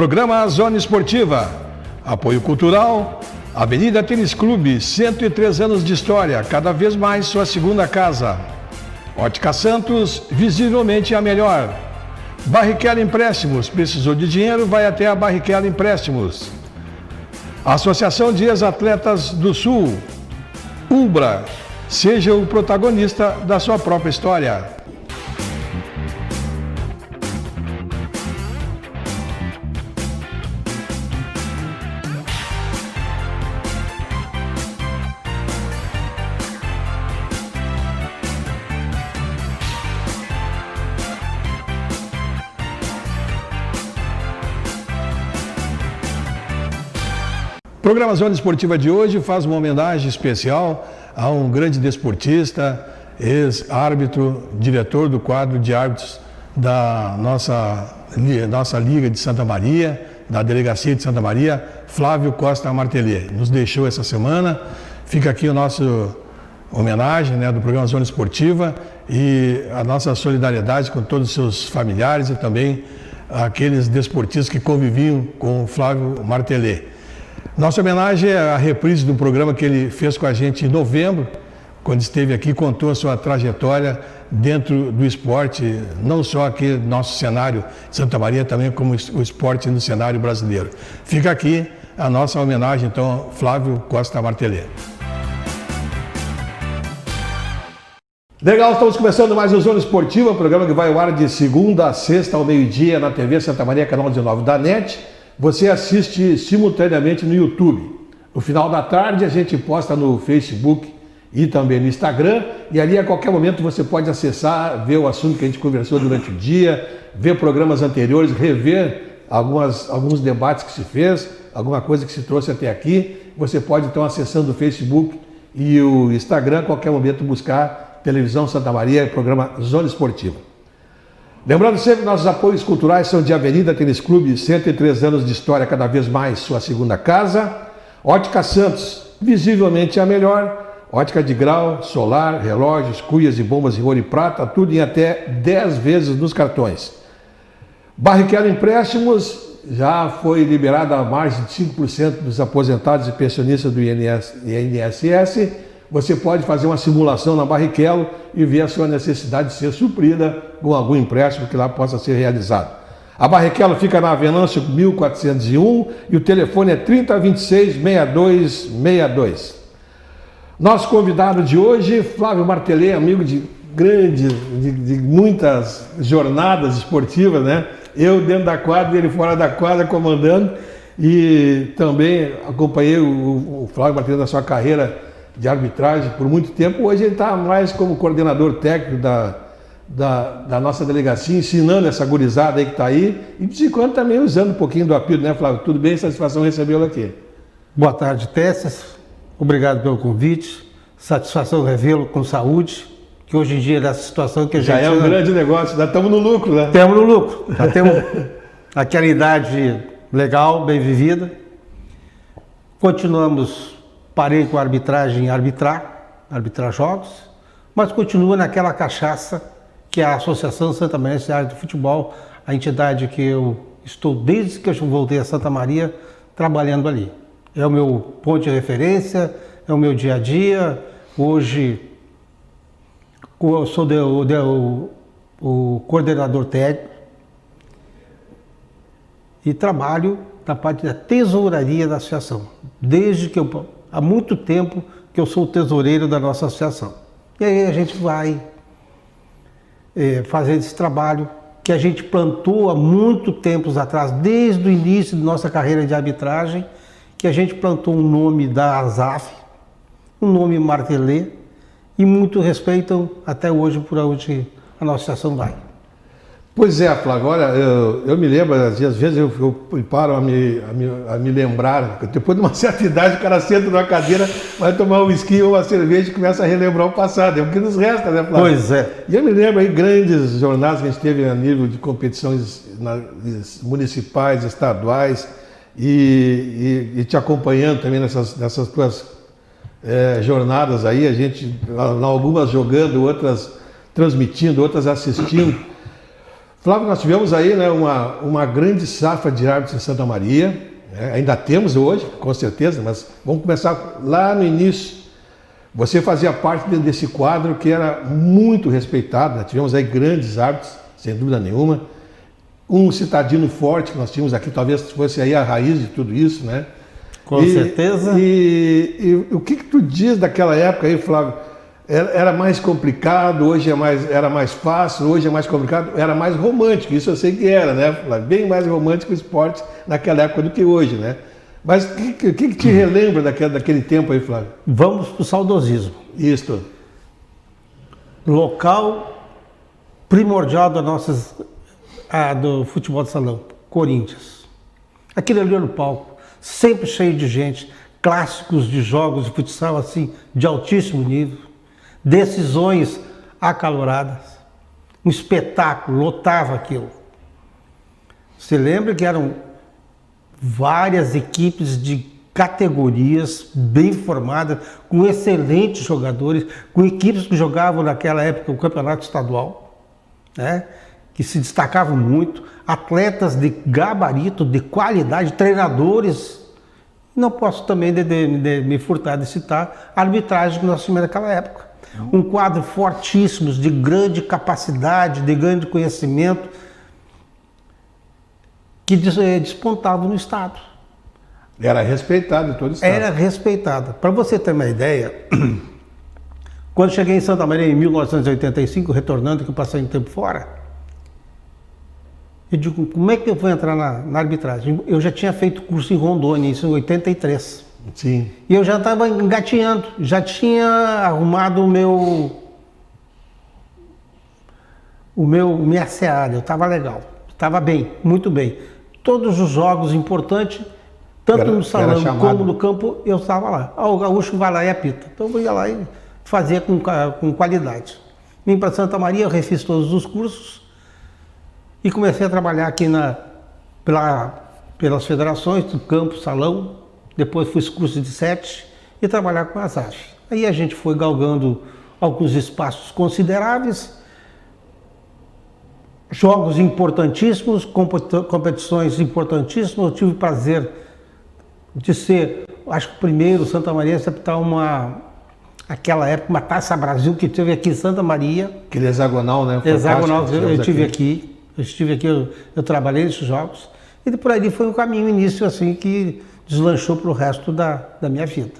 Programa Zona Esportiva. Apoio cultural. Avenida Tênis Clube, 103 anos de história, cada vez mais sua segunda casa. Ótica Santos, visivelmente a melhor. Barrichello Empréstimos, precisou de dinheiro, vai até a Barrichello Empréstimos. Associação de Ex-Atletas do Sul, Ubra, seja o protagonista da sua própria história. O programa Zona Esportiva de hoje faz uma homenagem especial a um grande desportista, ex-árbitro, diretor do quadro de árbitros da nossa Liga de Santa Maria, da Delegacia de Santa Maria, Flávio Costa Martelê. Nos deixou essa semana. Fica aqui a nossa homenagem, do programa Zona Esportiva e a nossa solidariedade com todos os seus familiares e também aqueles desportistas que conviviam com o Flávio Martelê. Nossa homenagem é a reprise do programa que ele fez com a gente em novembro, quando esteve aqui, contou a sua trajetória dentro do esporte, não só aqui no nosso cenário de Santa Maria, também como o esporte no cenário brasileiro. Fica aqui a nossa homenagem, então, Flávio Costa Martelê. Legal, estamos começando mais o Zona Esportiva, programa que vai ao ar de segunda a sexta ao meio-dia na TV Santa Maria, canal 19 da NET. Você assiste simultaneamente no YouTube. No final da tarde a gente posta no Facebook e também no Instagram, e ali a qualquer momento você pode acessar, ver o assunto que a gente conversou durante o dia, ver programas anteriores, rever alguns debates que se fez, alguma coisa que se trouxe até aqui. Você pode então, acessando o Facebook e o Instagram, a qualquer momento buscar Televisão Santa Maria, programa Zona Esportiva. Lembrando sempre, nossos apoios culturais são de Avenida Tênis Clube, 103 anos de história, cada vez mais sua segunda casa. Ótica Santos, visivelmente a melhor. Ótica de grau, solar, relógios, cuias e bombas em ouro e prata, tudo em até 10 vezes nos cartões. Barrichello Empréstimos, já foi liberada a margem de 5% dos aposentados e pensionistas do INSS. Você pode fazer uma simulação na Barrichello e ver a sua necessidade de ser suprida com algum empréstimo que lá possa ser realizado. A Barrichello fica na Venâncio 1401 e o telefone é 3026-6262. Nosso convidado de hoje, Flávio Martelê, amigo de muitas jornadas esportivas, Eu dentro da quadra e ele fora da quadra comandando, e também acompanhei o Flávio Martelê na sua carreira de arbitragem por muito tempo. Hoje ele está mais como coordenador técnico da nossa delegacia, ensinando essa gurizada aí que está aí, e de vez em quando também usando um pouquinho do apito, Flávio? Tudo bem? Satisfação recebê-lo aqui. Boa tarde, Tessas. Obrigado pelo convite. Satisfação revê-lo com saúde, que hoje em dia nessa situação que a gente... Já é um grande negócio, já estamos no lucro, Estamos no lucro, já temos aquela idade legal, bem vivida. Parei com a arbitragem em arbitrar jogos, mas continua naquela cachaça que é a Associação Santa Maria de Área do Futebol, a entidade que eu estou desde que eu voltei a Santa Maria trabalhando ali. É o meu ponto de referência, é o meu dia a dia. Hoje eu sou o coordenador técnico e trabalho na parte da tesouraria da associação, há muito tempo que eu sou o tesoureiro da nossa associação. E aí a gente vai fazer esse trabalho que a gente plantou há muito tempos atrás, desde o início da nossa carreira de arbitragem, que a gente plantou um nome da ASAF, um nome Martelê, e muito respeitam até hoje por onde a nossa associação vai. Pois é, Flávio, olha, eu me lembro, às vezes eu paro a me lembrar, depois de uma certa idade o cara senta numa cadeira, vai tomar um whisky ou uma cerveja e começa a relembrar o passado, é o que nos resta, Flávio? Pois é. E eu me lembro aí grandes jornadas que a gente teve a nível de competições municipais, estaduais, e te acompanhando também nessas tuas jornadas aí, a gente, algumas jogando, outras transmitindo, outras assistindo. Flávio, nós tivemos aí, né, uma grande safra de árbitros em Santa Maria, né? Ainda temos hoje, com certeza, mas vamos começar lá no início. Você fazia parte desse quadro que era muito respeitado, né? Tivemos aí grandes árbitros, sem dúvida nenhuma. Um citadino forte que nós tínhamos aqui, talvez fosse aí a raiz de tudo isso, né? Com certeza. E o que tu diz daquela época aí, Flávio? Era mais complicado, hoje era mais fácil, hoje é mais complicado, era mais romântico, isso eu sei que era, né, Flávio? Bem mais romântico o esporte naquela época do que hoje, né? Mas o que te relembra daquele tempo aí, Flávio? Vamos para o saudosismo. Isto. Local primordial do futebol de salão, Corinthians. Aquele ali no palco, sempre cheio de gente, clássicos de jogos de futsal assim, de altíssimo nível, decisões acaloradas, um espetáculo, lotava aquilo. Você lembra que eram várias equipes de categorias bem formadas, com excelentes jogadores, com equipes que jogavam naquela época o campeonato estadual, né? Que se destacavam muito, atletas de gabarito, de qualidade, treinadores. Não posso também me furtar de citar a arbitragem que nós tínhamos naquela época. Um quadro fortíssimo, de grande capacidade, de grande conhecimento, que despontava no Estado. Era respeitado em todo o Estado. Era respeitado. Para você ter uma ideia, quando cheguei em Santa Maria em 1985, retornando, que eu passei um tempo fora, eu digo, como é que eu vou entrar na arbitragem? Eu já tinha feito curso em Rondônia, isso em 83. Sim. E eu já estava engatinhando, já tinha arrumado minha seara, eu estava legal, estava bem, muito bem. Todos os jogos importantes, tanto no salão como no campo, eu estava lá. O gaúcho vai lá e apita. Então eu ia lá e fazia com qualidade. Vim para Santa Maria, eu refiz todos os cursos e comecei a trabalhar aqui pelas federações do campo, salão. Depois fiz curso de 7 e trabalhar com as AF. Aí a gente foi galgando alguns espaços consideráveis, jogos importantíssimos, competições importantíssimas. Eu tive o prazer de ser, acho que o primeiro Santa Maria a apitar aquela época, uma Taça Brasil que teve aqui em Santa Maria. Aquele hexagonal, né? Hexagonal, eu estive aqui, eu trabalhei nesses jogos. E por aí foi um caminho, início assim, que deslanchou para o resto da minha vida.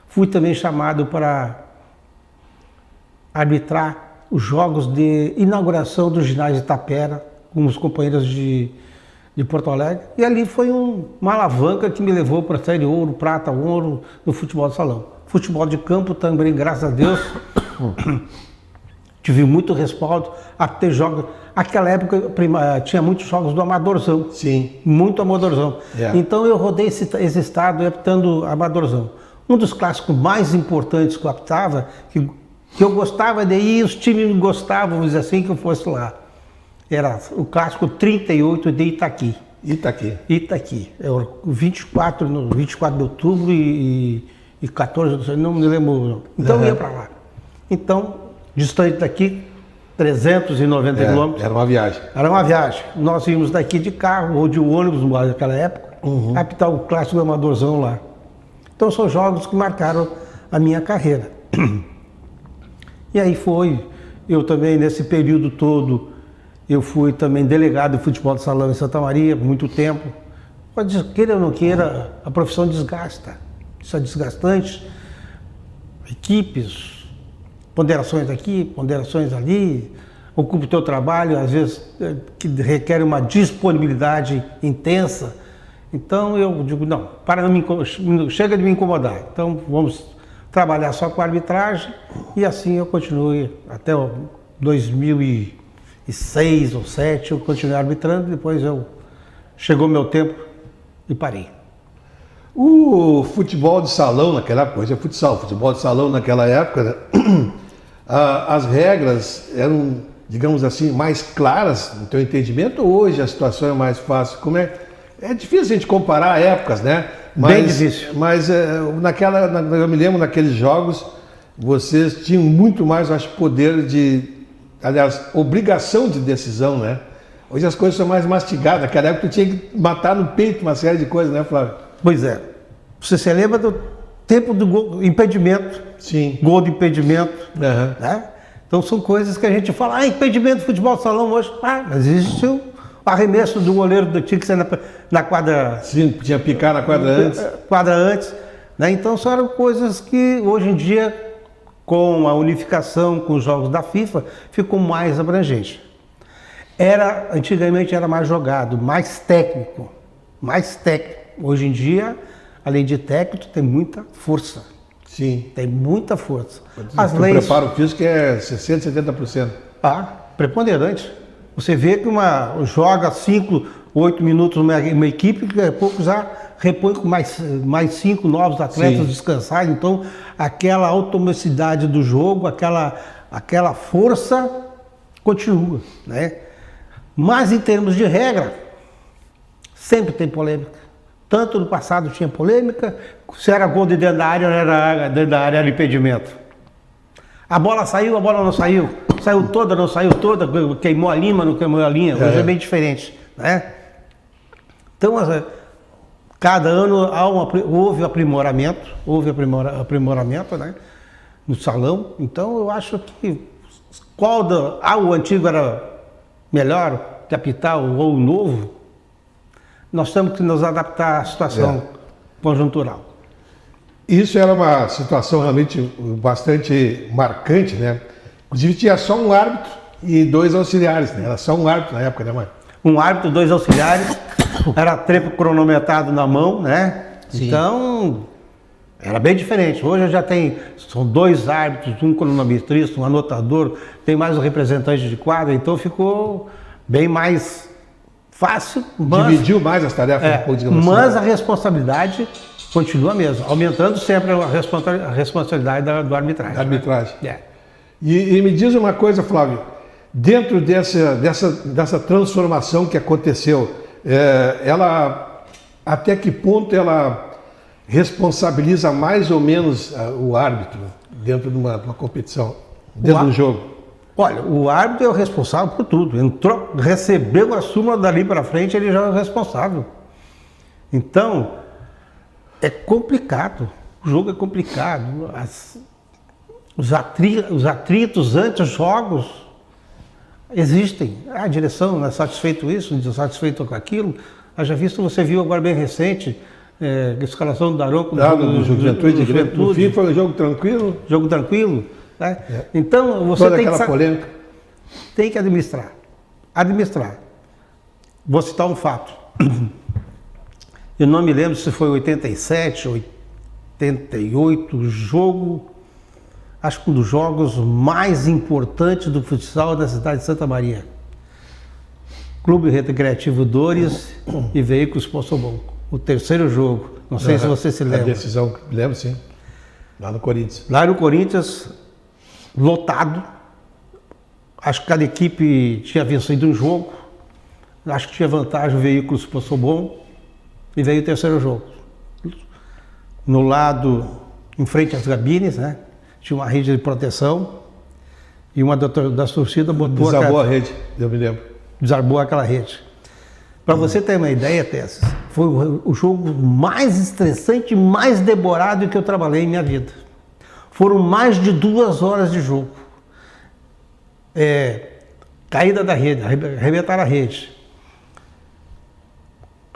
Fui também chamado para arbitrar os jogos de inauguração do ginásio Itapera, com os companheiros de Porto Alegre. E ali foi uma alavanca que me levou para a série ouro, prata, ouro no futebol de salão. Futebol de campo também, graças a Deus, tive muito respaldo a ter jogos. Aquela época tinha muitos jogos do amadorzão. Sim. Muito amadorzão. Yeah. Então eu rodei esse estado apitando amadorzão. Um dos clássicos mais importantes que eu apitava, que eu gostava de ir, os times gostavam, vamos dizer assim, que eu fosse lá. Era o clássico 38 de Itaqui. Itaqui. É o 24 de outubro e 14, não me lembro. Então eu ia para lá. Então, distante daqui, 390 quilômetros. Era uma viagem. Era uma viagem. Nós íamos daqui de carro ou de ônibus naquela época, apitar o clássico do amadorzão lá. Então são jogos que marcaram a minha carreira. E aí eu também nesse período todo, eu fui também delegado de futebol de salão em Santa Maria, por muito tempo. Pode queira ou não queira, a profissão desgasta. Isso é desgastante. Equipes, ponderações aqui, ponderações ali, ocupa o teu trabalho, às vezes que requer uma disponibilidade intensa. Então eu digo, não, chega de me incomodar. Então vamos trabalhar só com a arbitragem e assim eu continuei até 2006 ou 2007, eu continuei arbitrando, depois chegou meu tempo e parei. O futebol de salão naquela época, hoje é futsal, futebol de salão naquela época, né? As regras eram, digamos assim, mais claras no teu entendimento, ou hoje a situação é mais fácil? Como é difícil a gente comparar épocas, né? Bem difícil. Mas eu me lembro naqueles jogos, vocês tinham muito mais, acho, poder aliás, obrigação de decisão, né? Hoje as coisas são mais mastigadas. Naquela época tu tinha que matar no peito uma série de coisas, né, Flávio? Pois é. Você se lembra do tempo do gol, impedimento? Sim. Gol de impedimento. Aham. Né? Então são coisas que a gente fala, impedimento de futebol de salão hoje. Mas existe o arremesso do goleiro, tinha que ser na quadra. Sim, tinha que picar na quadra antes. Quadra antes. Né? Então são eram coisas que hoje em dia, com a unificação com os jogos da FIFA, ficou mais abrangente. Antigamente era mais jogado, mais técnico. Hoje em dia, além de técnico, tem muita força. Sim. Tem muita força. O preparo físico é 60%, 70%. Preponderante. Você vê que joga 5, 8 minutos uma equipe, que daqui a pouco já repõe com mais 5 novos atletas. Sim. Descansar. Então, aquela automacidade do jogo, aquela força continua, né? Mas em termos de regra, sempre tem polêmica. Tanto no passado tinha polêmica, se era gol de dentro da área, era impedimento. A bola saiu, a bola não saiu. Saiu toda, não saiu toda, queimou a linha, não queimou a linha. Hoje é bem diferente, né? Então, cada ano houve aprimoramento, né? No salão. Então, eu acho que o antigo era melhor de apitar ou o novo, nós temos que nos adaptar à situação conjuntural. Isso era uma situação realmente bastante marcante, né? Inclusive tinha só um árbitro e 2 auxiliares, né? Era só um árbitro na época, né, mãe? Um árbitro, 2 auxiliares, era tempo cronometrado na mão, né? Sim. Então, era bem diferente. Hoje já são 2 árbitros, um cronometrista, um anotador, tem mais um representante de quadra, então ficou bem mais fácil. Dividiu mais as tarefas, digamos assim. Mas a responsabilidade continua mesmo, aumentando sempre a responsabilidade do arbitragem. Da arbitragem. Né? E me diz uma coisa, Flávio, dentro dessa transformação que aconteceu, até que ponto ela responsabiliza mais ou menos o árbitro dentro de uma competição, dentro do jogo? Olha, o árbitro é o responsável por tudo. Entrou, recebeu a súmula dali para frente, ele já é o responsável. Então, é complicado. O jogo é complicado. Os atritos antes dos jogos existem. A direção não é satisfeito com isso, não é satisfeito com aquilo. Haja visto, você viu agora bem recente, a escalação do Daronco do Juventude. No fim foi um jogo tranquilo. Jogo tranquilo. Né? Então, você toda aquela polêmica. Tem que administrar. Vou citar um fato. Eu não me lembro se foi 87, 88, jogo, acho que um dos jogos mais importantes do futsal da cidade de Santa Maria. Clube Recreativo Dores e Veículos Possobon. O terceiro jogo. Não sei se você se lembra. A decisão, lembro sim. Lá no Corinthians. Lá no Corinthians, lotado. Acho que cada equipe tinha vencido um jogo. Acho que tinha vantagem o Veículos Possobon. E veio o terceiro jogo. No lado, em frente às cabines, né? Tinha uma rede de proteção. E uma das torcidas botou Desabou a rede, eu me lembro. Desarmou aquela rede. Para você ter uma ideia, Tess, foi o jogo mais estressante, mais demorado que eu trabalhei em minha vida. Foram mais de 2 horas de jogo. Caída da rede, arrebentar a rede.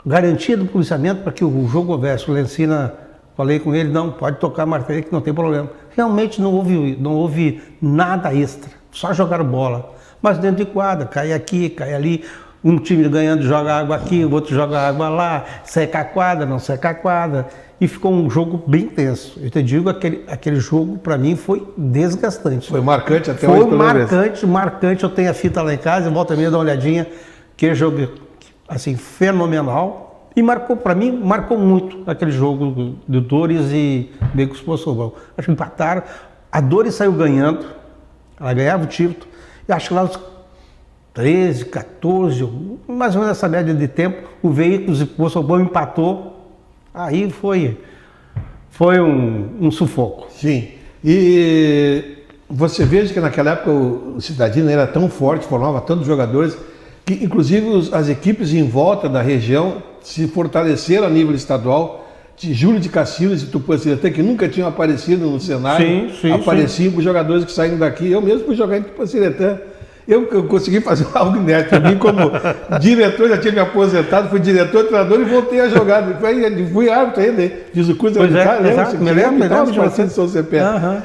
Garantia do policiamento para que o jogo houvesse. O Lencina, falei com ele, não, pode tocar martelo que não tem problema. Realmente não houve nada extra, só jogaram bola. Mas dentro de quadra, cai aqui, cai ali, um time ganhando joga água aqui, o outro joga água lá, seca a quadra, não seca a quadra. E ficou um jogo bem tenso. Eu te digo, aquele jogo para mim foi desgastante. Foi marcante até hoje. Foi marcante. Eu tenho a fita lá em casa, eu volto a meia dar uma olhadinha, que jogo assim, fenomenal. E marcou, para mim, marcou muito aquele jogo do Dores e Veículos Possobon. Acho que empataram. A Dores saiu ganhando, ela ganhava o título. E acho que lá os 13, 14, mais ou menos essa média de tempo, o Veículos Possobon empatou. Aí foi um sufoco. Sim. E você veja que naquela época o Cidadino era tão forte, formava tantos jogadores, que inclusive as equipes em volta da região se fortaleceram a nível estadual. Júlio de Castilhos e Tupanciretã, que nunca tinham aparecido no cenário, apareciam com jogadores que saíram daqui. Eu mesmo fui jogar em Tupanciretã. Eu consegui fazer algo inédito. Eu vim como diretor, já tinha me aposentado, fui diretor, treinador e voltei a jogar. Fui árbitro ainda, fiz o curso de arbitragem. Me lembro.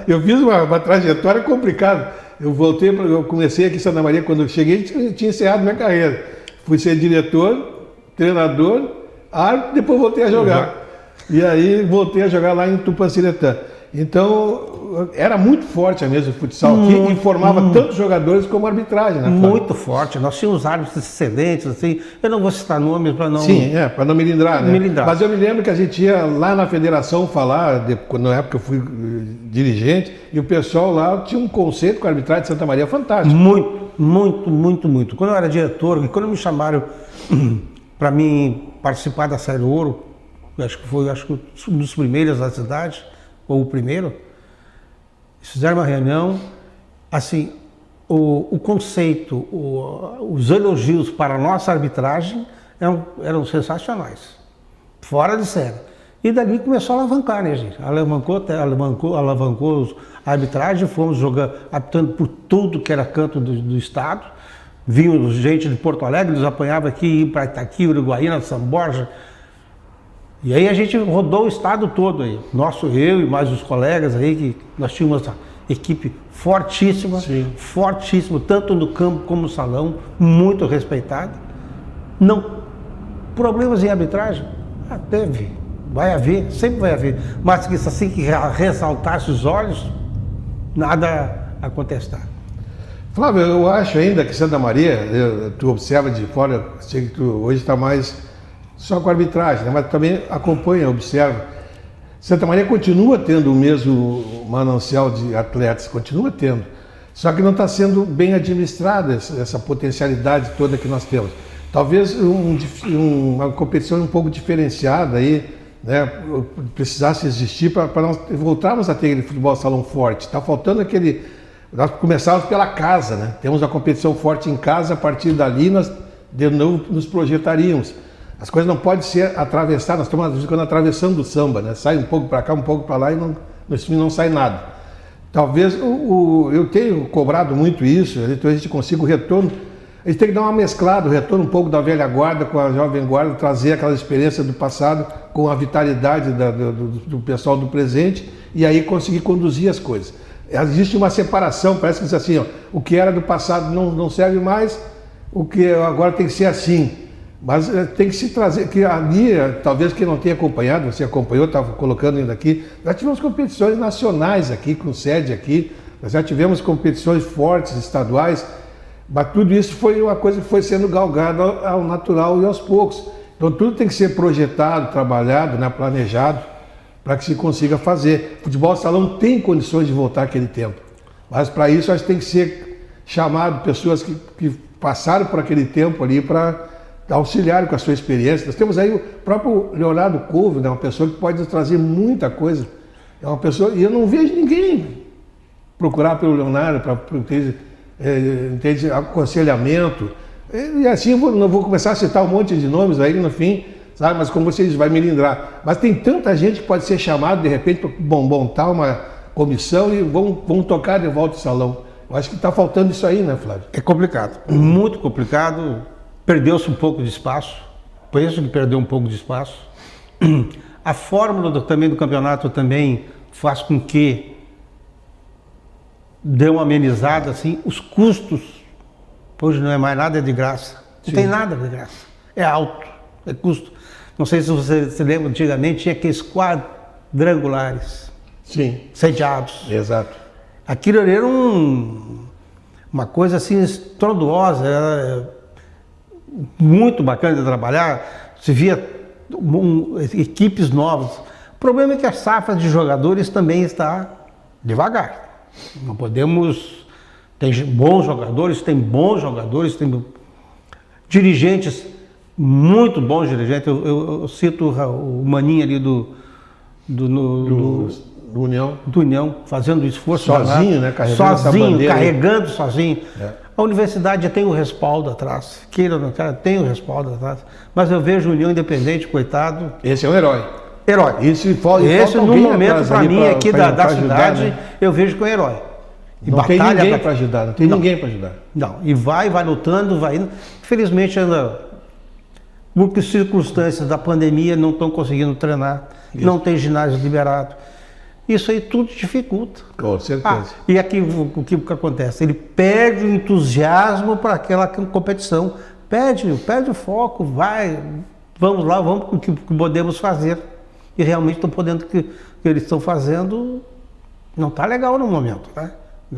Eu fiz uma trajetória complicada. Eu comecei aqui em Santa Maria, quando eu cheguei, tinha encerrado minha carreira. Fui ser diretor, treinador, árbitro, depois voltei a jogar. E aí voltei a jogar lá em Tupanciretã. Então, era muito forte a mesa de futsal aqui e formava tanto jogadores como arbitragem, né? Muito forte. Nós tínhamos árbitros excelentes, assim. Eu não vou citar nomes para não... Sim, para não melindrar, né? Mas eu me lembro que a gente ia lá na federação falar, na época eu fui dirigente, e o pessoal lá tinha um conceito com a arbitragem de Santa Maria fantástico. Muito. Quando eu era diretor, e quando me chamaram para mim participar da Série Ouro, acho que foi um dos primeiros da cidade, ou o primeiro, fizeram uma reunião, assim, o conceito, os elogios para a nossa arbitragem eram sensacionais, fora de série. E dali começou a alavancar, né, gente? Alavancou a arbitragem, fomos jogando, apitando por tudo que era canto do estado. Vinham gente de Porto Alegre, nos apanhava aqui, ia para Itaqui, Uruguaiana, São Borja. E aí a gente rodou o estado todo aí. Eu e mais os colegas aí, que nós tínhamos uma equipe fortíssima, fortíssima, tanto no campo como no salão, muito respeitada. Não, problemas em arbitragem? Teve, vai haver, sempre vai haver. Mas que assim que ressaltasse os olhos, nada a contestar. Flávio, eu acho ainda que Santa Maria, tu observa de fora, sei que tu hoje está mais só com a arbitragem, né? Mas também acompanha, observa. Santa Maria continua tendo o mesmo manancial de atletas, continua tendo. Só que não está sendo bem administrada essa potencialidade toda que nós temos. Talvez uma competição um pouco diferenciada aí, né, precisasse existir para nós voltarmos a ter aquele futebol salão forte. Está faltando aquele... Nós começamos pela casa, né? Temos uma competição forte em casa, a partir dali nós de novo nos projetaríamos. As coisas não podem ser atravessadas, nós estamos ficando atravessando o samba, né? Sai um pouco para cá, um pouco para lá e no time não sai nada. Talvez eu tenho cobrado muito isso, então a gente consiga o retorno. A gente tem que dar uma mesclada, o retorno um pouco da velha guarda com a jovem guarda, trazer aquela experiência do passado com a vitalidade do pessoal do presente e aí conseguir conduzir as coisas. Existe uma separação, parece que diz assim, ó, o que era do passado não serve mais, o que agora tem que ser assim. Mas tem que se trazer, que ali, talvez quem não tenha acompanhado, você acompanhou, estava colocando ainda aqui, já tivemos competições nacionais aqui, com sede aqui, nós já tivemos competições fortes, estaduais, mas tudo isso foi uma coisa que foi sendo galgada ao natural e aos poucos. Então tudo tem que ser projetado, trabalhado, né, planejado, para que se consiga fazer. Futebol salão tem condições de voltar àquele tempo, mas para isso acho que tem que ser chamado pessoas que passaram por aquele tempo ali para auxiliar com a sua experiência. Nós temos aí o próprio Leonardo Couve, né, uma pessoa que pode nos trazer muita coisa. É uma pessoa, e eu não vejo ninguém procurar pelo Leonardo para ter aconselhamento. E assim eu não vou começar a citar um monte de nomes aí no fim, sabe? Mas como você diz, vai melindrar. Mas tem tanta gente que pode ser chamado de repente para montar uma comissão e vão tocar de volta o salão. Eu acho que está faltando isso aí, né, Flávio? É complicado, muito complicado. Perdeu-se um pouco de espaço, penso que perdeu um pouco de espaço. A fórmula também do campeonato também faz com que dê uma amenizada, assim, os custos, hoje não é mais nada de graça, não tem nada de graça, é alto, é custo. Não sei se você se lembra, antigamente tinha aqueles quadrangulares, sediados. Exato. Aquilo era uma coisa assim estrondosa, era muito bacana de trabalhar, se via equipes novas. O problema é que a safra de jogadores também está devagar. Não podemos... Tem bons jogadores, tem dirigentes, muito bons dirigentes. Eu cito o Maninho ali do União, fazendo esforço sozinho, né? Carregando essa bandeira. Carregando sozinho. A universidade tem o respaldo atrás, queira ou não queira, tem o respaldo atrás. Mas eu vejo União Independente, coitado. Esse é um herói. Herói. Esse no momento, para mim, aqui da cidade, né? Eu vejo que é um herói. E não tem ninguém para ajudar, não tem ninguém para ajudar. Não, e vai lutando, vai indo. Infelizmente, ainda, por circunstâncias da pandemia, não estão conseguindo treinar, não tem ginásio liberado. Isso aí tudo dificulta. Com certeza. E aqui o que acontece? Ele perde o entusiasmo para aquela competição, perde o foco, vamos lá, vamos com o que podemos fazer. E realmente estão podendo o que eles estão fazendo, não está legal no momento, né?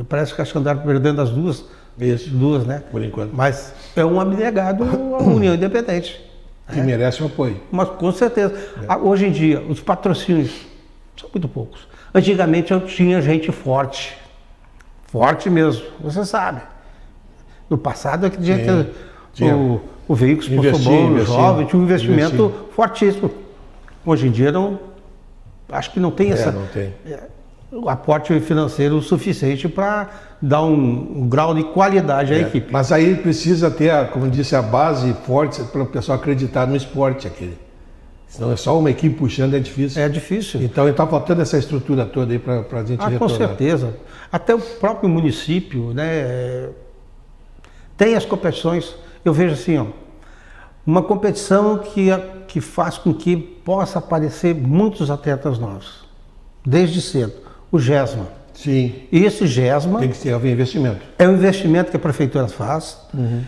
Parece que acho que andaram perdendo as duas. Isso. Duas, né? Por enquanto. Mas é um abnegado à União Independente. Que merece um apoio. Mas com certeza. Hoje em dia, os patrocínios são muito poucos. Antigamente eu tinha gente forte. Forte mesmo, você sabe. No passado é que tinha o veículo sponsor bom, jovem, tinha um investimento fortíssimo. Hoje em dia não. Acho que não tem não tem. O aporte financeiro suficiente para dar um grau de qualidade à equipe. Mas aí precisa ter, como disse, a base forte para o pessoal acreditar no esporte aquele. Senão é só uma equipe puxando, é difícil. É difícil. Então está faltando essa estrutura toda aí para a gente retornar. Com certeza. Até o próprio município, né, tem as competições. Eu vejo assim, uma competição que faz com que possa aparecer muitos atletas novos, desde cedo. O GESMA. Sim. E esse GESMA... Tem que ter investimento. É um investimento que a prefeitura faz. Uhum.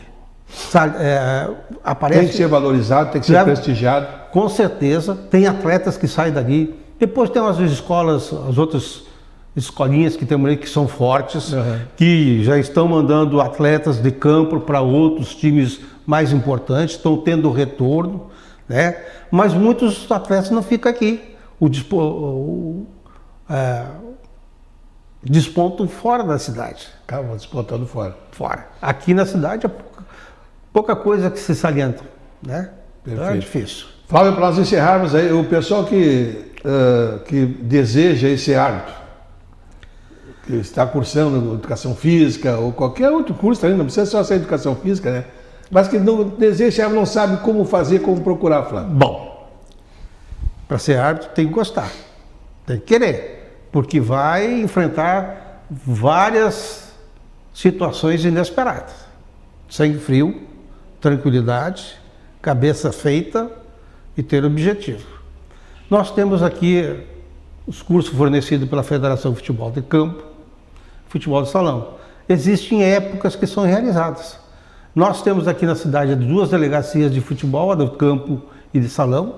Aparece, tem que ser valorizado, tem que ser prestigiado. Com certeza. Tem atletas que saem dali. Depois tem as escolas, as outras escolinhas que tem que são fortes, que já estão mandando atletas de campo para outros times mais importantes, estão tendo retorno, né? Mas muitos atletas não ficam aqui. Despontam fora da cidade. Acabam despontando fora. Fora. Aqui na cidade é pouca coisa que se salienta, né? Então é difícil. Flávio, para nós encerrarmos aí, o pessoal que deseja esse árbitro, que está cursando educação física ou qualquer outro curso também, não precisa só ser educação física, né? Mas que não deseja, não sabe como fazer, como procurar, Flávio. Bom, para ser árbitro tem que gostar, tem que querer, porque vai enfrentar várias situações inesperadas. Sangue frio, tranquilidade, cabeça feita e ter objetivo. Nós temos aqui os cursos fornecidos pela Federação de Futebol de Campo, Futebol de Salão. Existem épocas que são realizadas. Nós temos aqui na cidade 2 delegacias de futebol, a do campo e de salão.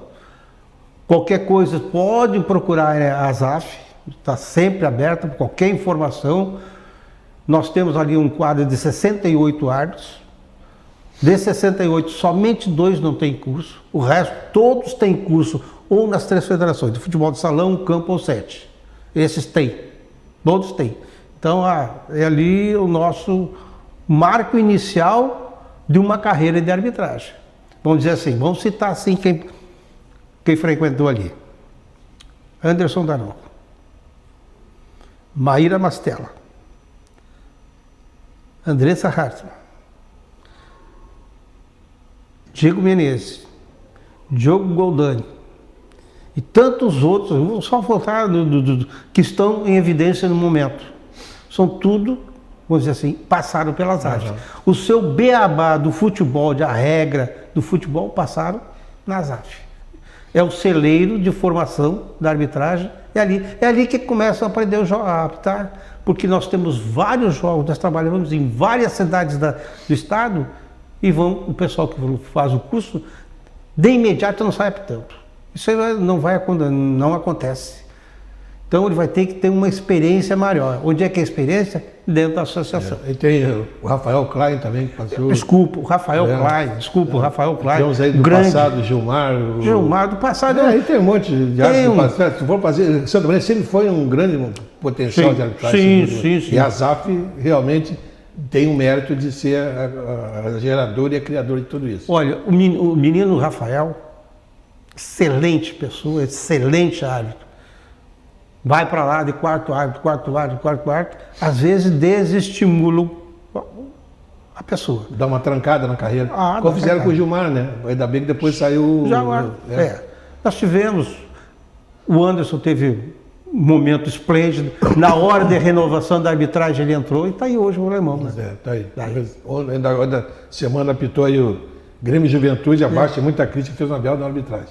Qualquer coisa pode procurar a ASAF, está sempre aberta para qualquer informação. Nós temos ali um quadro de 68 árbitros. Desses 68, somente 2 não têm curso. O resto, todos têm curso, ou nas 3 federações, de futebol de salão, campo ou 7. Esses têm, todos têm. Então, é ali o nosso marco inicial de uma carreira de arbitragem. Vamos dizer assim, vamos citar assim quem frequentou ali. Anderson Daronco, Maíra Mastella, Andressa Hartmann, Diego Menezes, Diogo Goldani e tantos outros, vou só faltar que estão em evidência no momento. São tudo, vamos dizer assim, passaram pelas ASAF. O seu beabá do futebol, a regra do futebol, passaram na ASAF. É o celeiro de formação da arbitragem, é ali que começam a aprender a apitar, porque nós temos vários jogos, nós trabalhamos em várias cidades do estado, e o pessoal que faz o curso, de imediato não sai apitando. Isso aí não acontece. Então ele vai ter que ter uma experiência maior. Onde é que é a experiência? Dentro da associação. E tem o Rafael Klein também, que passou. Desculpa, o Rafael Klein. O Rafael Klein. Temos aí do grande. Passado, Gilmar. Gilmar do passado. Aí tem um monte de árbitros do passado. Se for fazer, Santa Maria sempre foi um grande potencial de arbitragem. Sim. E a ZAF realmente tem o mérito de ser a geradora e a criadora de tudo isso. Olha, o menino Rafael, excelente pessoa, excelente árbitro. Vai para lá de quarto árbitro, às vezes desestimula a pessoa. Dá uma trancada na carreira. Ah, como fizeram com o Gilmar, né? Ainda bem que depois saiu... Nós tivemos... O Anderson teve um momento esplêndido. Na hora de renovação da arbitragem ele entrou e está aí hoje o alemão. Né? Tá aí. Ainda semana apitou aí o Grêmio Juventude abaixo, tem muita crítica que fez uma bela na arbitragem.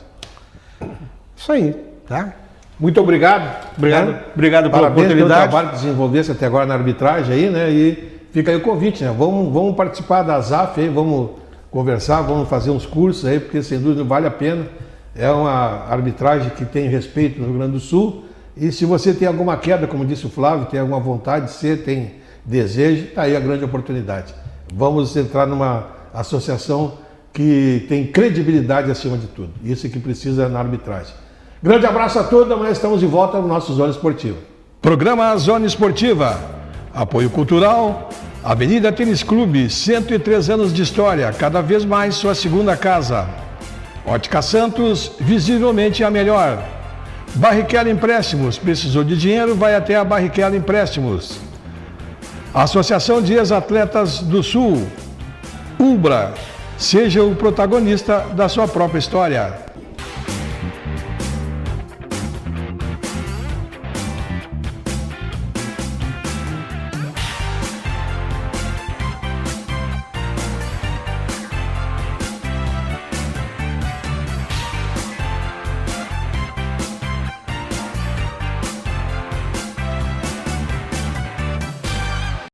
Isso aí, tá? Muito obrigado. Obrigado pela oportunidade. Pelo trabalho que desenvolvesse até agora na arbitragem aí, né? E fica aí o convite, né? Vamos participar da ZAF aí, vamos conversar, vamos fazer uns cursos aí, porque sem dúvida vale a pena. É uma arbitragem que tem respeito no Rio Grande do Sul. E se você tem alguma queda, como disse o Flávio, tem alguma vontade de ser, tem desejo, está aí a grande oportunidade. Vamos entrar numa associação que tem credibilidade acima de tudo. Isso é que precisa na arbitragem. Grande abraço a todos, amanhã estamos de volta no nosso Zona Esportiva. Programa Zona Esportiva. Apoio cultural. Avenida Tênis Clube, 103 anos de história, cada vez mais sua segunda casa. Ótica Santos, visivelmente a melhor. Barrichello Empréstimos, precisou de dinheiro, vai até a Barrichello Empréstimos. Associação de Ex-Atletas do Sul, Umbra, seja o protagonista da sua própria história.